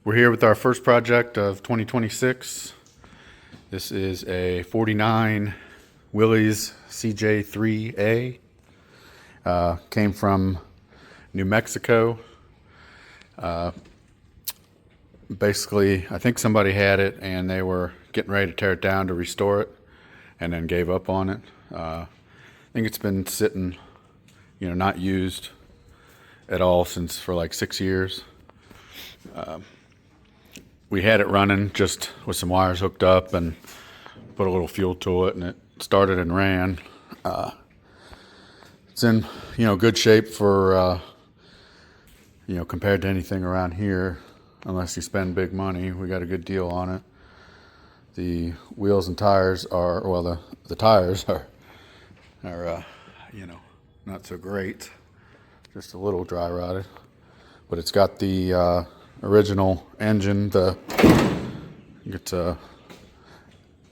We're here with our first project of 2026. This is a 49 Willys CJ-3A. Came from New Mexico. Basically, I think somebody had it and they were getting ready to tear it down to restore it and then gave up on it. I think it's been sitting, not used at all for like 6 years. We had it running just with some wires hooked up and put a little fuel to it, and it started and ran. It's in good shape for compared to anything around here, unless you spend big money. We got a good deal on it. The wheels and tires are, well, the tires are not so great, just a little dry rotted, but it's got the original engine. It's a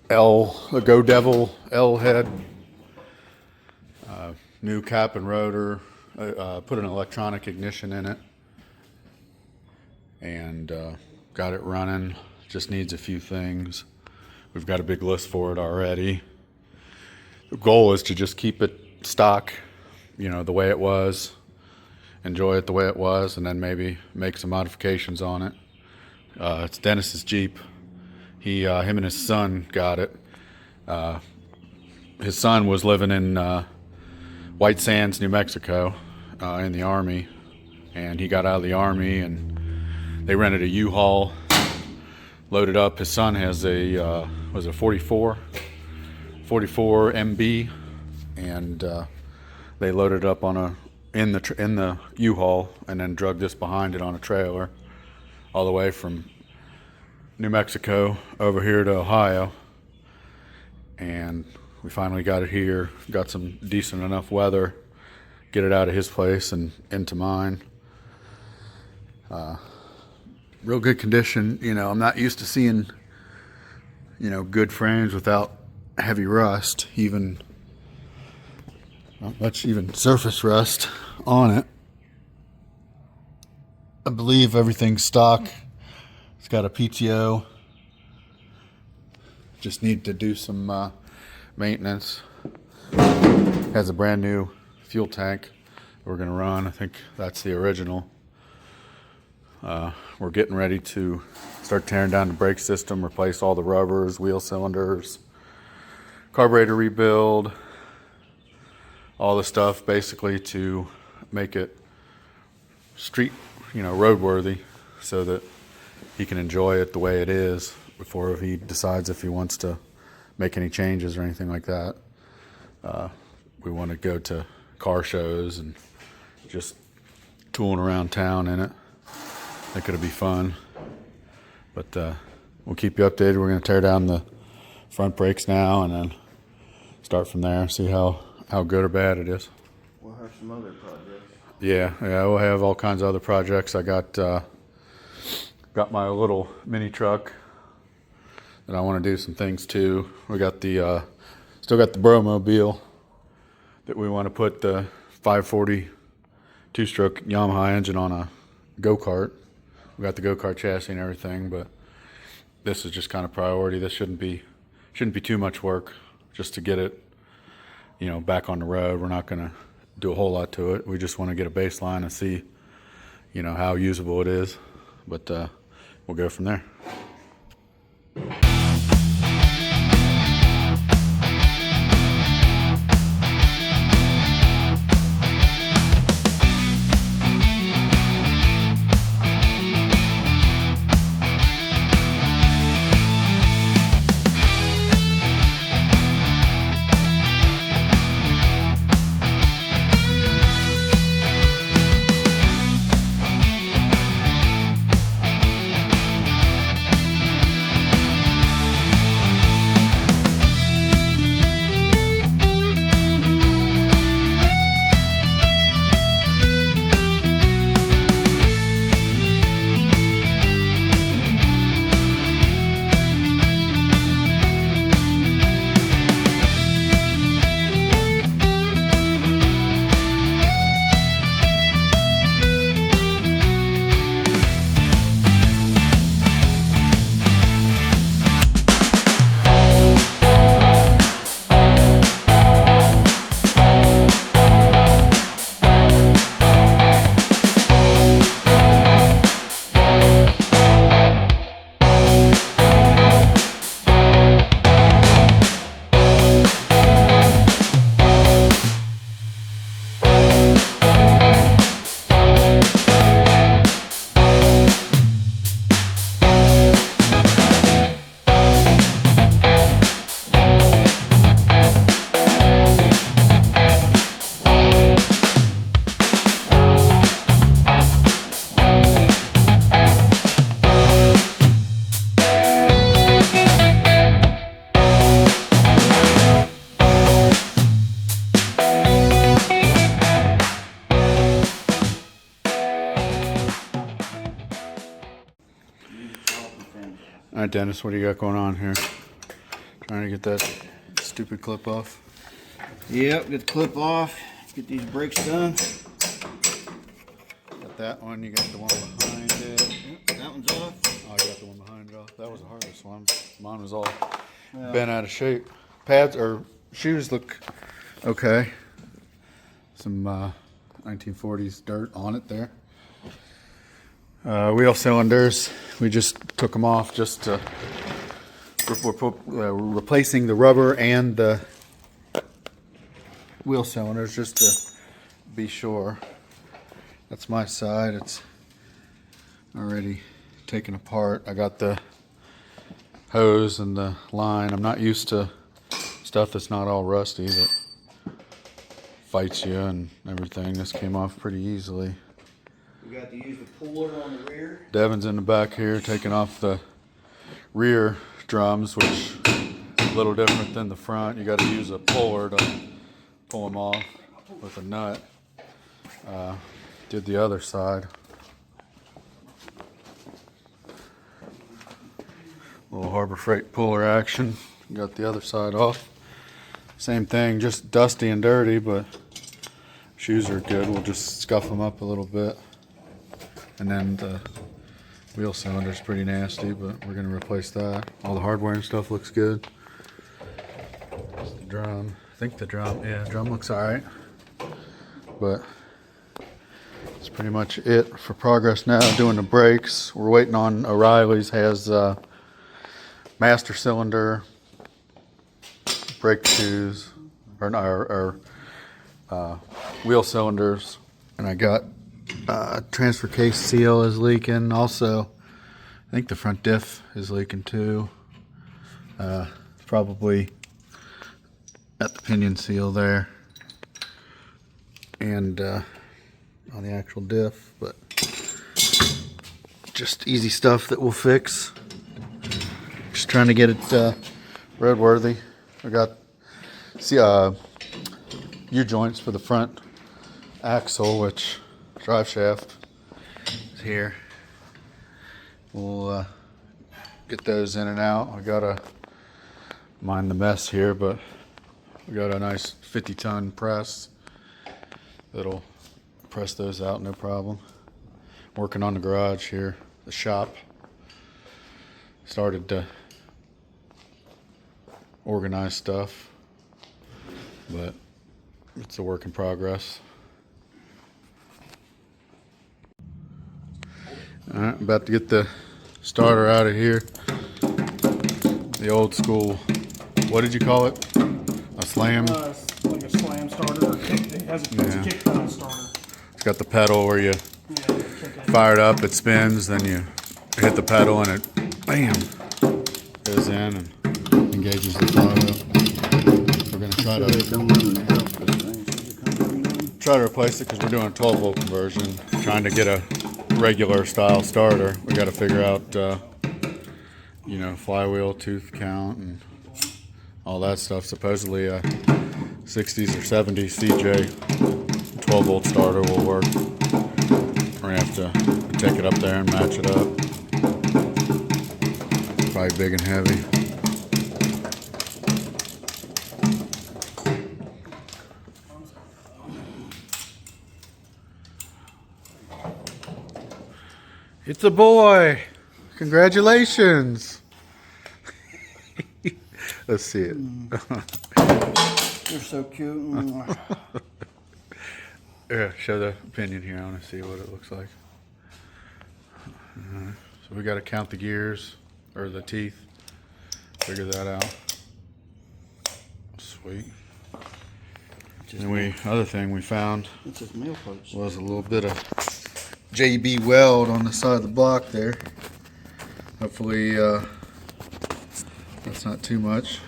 Go Devil L head, new cap and rotor, put an electronic ignition in it, and got it running. Just needs a few things. We've got a big list for it already. The goal is to just keep it stock, the way it was, enjoy it the way it was, and then maybe make some modifications on it. It's Dennis's Jeep. Him and his son got it. His son was living in White Sands, New Mexico, in the Army, and he got out of the Army and they rented a U-Haul, loaded up. His son has a 44 MB, and they loaded up in the U-Haul and then drug this behind it on a trailer all the way from New Mexico over here to Ohio. And we finally got it here, got some decent enough weather, get it out of his place and into mine. Real good condition. I'm not used to seeing good frames without heavy rust, not much even surface rust on it. I believe everything's stock. It's got a PTO. Just need to do some maintenance. Has a brand new fuel tank we're gonna run. I think that's the original. We're getting ready to start tearing down the brake system, replace all the rubbers, wheel cylinders, carburetor rebuild, all the stuff basically to make it street, roadworthy, so that he can enjoy it the way it is before he decides if he wants to make any changes or anything like that. We want to go to car shows and just tooling around town in it. I think it'll be fun, but we'll keep you updated. We're going to tear down the front brakes now and then start from there, see how good or bad it is. We'll have some other projects. Yeah, we'll have all kinds of other projects. I got my little mini truck that I want to do some things to. We got still got the Bromobile that we want to put the 540 two-stroke Yamaha engine on a go-kart. We got the go-kart chassis and everything, but this is just kind of priority. This shouldn't be too much work just to get it, back on the road. We're not going to do a whole lot to it. We just want to get a baseline and see, how usable it is. But we'll go from there. All right, Dennis, what do you got going on here? Trying to get that stupid clip off. Yep, get the clip off, get these brakes done. Got that one, you got the one behind it. Yep, that one's off. Oh, I got the one behind it off. That was the hardest one. Mine was all bent out of shape. Pads or shoes look okay. Some 1940s dirt on it there. Wheel cylinders, we just took them off just to, we're replacing the rubber and the wheel cylinders just to be sure. That's my side, it's already taken apart. I got the hose and the line. I'm not used to stuff that's not all rusty that fights you and everything. This came off pretty easily. We got to use the puller on the rear. Devin's in the back here taking off the rear drums, which is a little different than the front. You got to use a puller to pull them off with a nut. Did the other side. Little Harbor Freight puller action. Got the other side off. Same thing, just dusty and dirty, but shoes are good. We'll just scuff them up a little bit. And then the wheel cylinder's pretty nasty, but we're gonna replace that. All the hardware and stuff looks good. The drum, I think the drum looks all right. But that's pretty much it for progress now. Doing the brakes. We're waiting on O'Reilly's has master cylinder, brake shoes, or wheel cylinders, and I got transfer case seal is leaking. Also, I think the front diff is leaking too. Probably at the pinion seal there, and on the actual diff, but just easy stuff that we'll fix. Just trying to get it roadworthy. I got U-joints for the front axle, which drive shaft is here. We'll get those in and out. I gotta mind the mess here, but we got a nice 50-ton press that'll press those out no problem. Working on the garage here, the shop. Started to organize stuff, but it's a work in progress. All right, about to get the starter out of here. The old school, what did you call it? A slam? It's like a slam starter. It has a kick pedal starter. It's got the pedal where you Kick it. fire it up, it spins, then you hit the pedal and it, bam, goes in and engages the throttle. We're going to try to replace it because we're doing a 12-volt conversion. Trying to get a regular style starter. We got to figure out, flywheel tooth count and all that stuff. Supposedly a 60s or 70s CJ 12-volt starter will work. We're going to have to take it up there and match it up. Probably big and heavy. It's a boy! Congratulations! Let's see it. You're so cute. Yeah, show the opinion here. I want to see what it looks like. So we got to count the gears or the teeth. Figure that out. Sweet. And other thing we found It's just mail post. was a little bit of JB weld on the side of the block there. Hopefully that's not too much.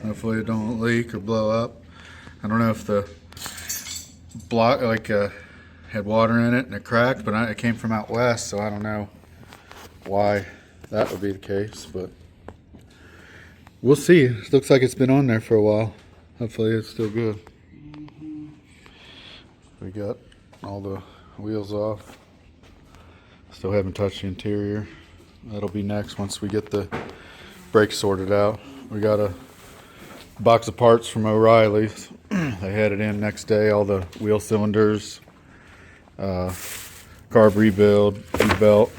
Hopefully it don't leak or blow up. I don't know if the block had water in it and it cracked, but it came from out west, so I don't know why that would be the case, but we'll see. It looks like it's been on there for a while. Hopefully it's still good. We got all the wheels off. Still haven't touched the interior. That'll be next once we get the brakes sorted out. We got a box of parts from O'Reilly's. They had it in next day, all the wheel cylinders, carb rebuild, belt.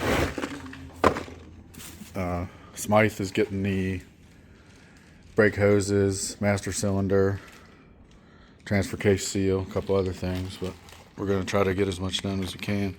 Smythe is getting the brake hoses, master cylinder, transfer case seal, a couple other things, but we're going to try to get as much done as we can.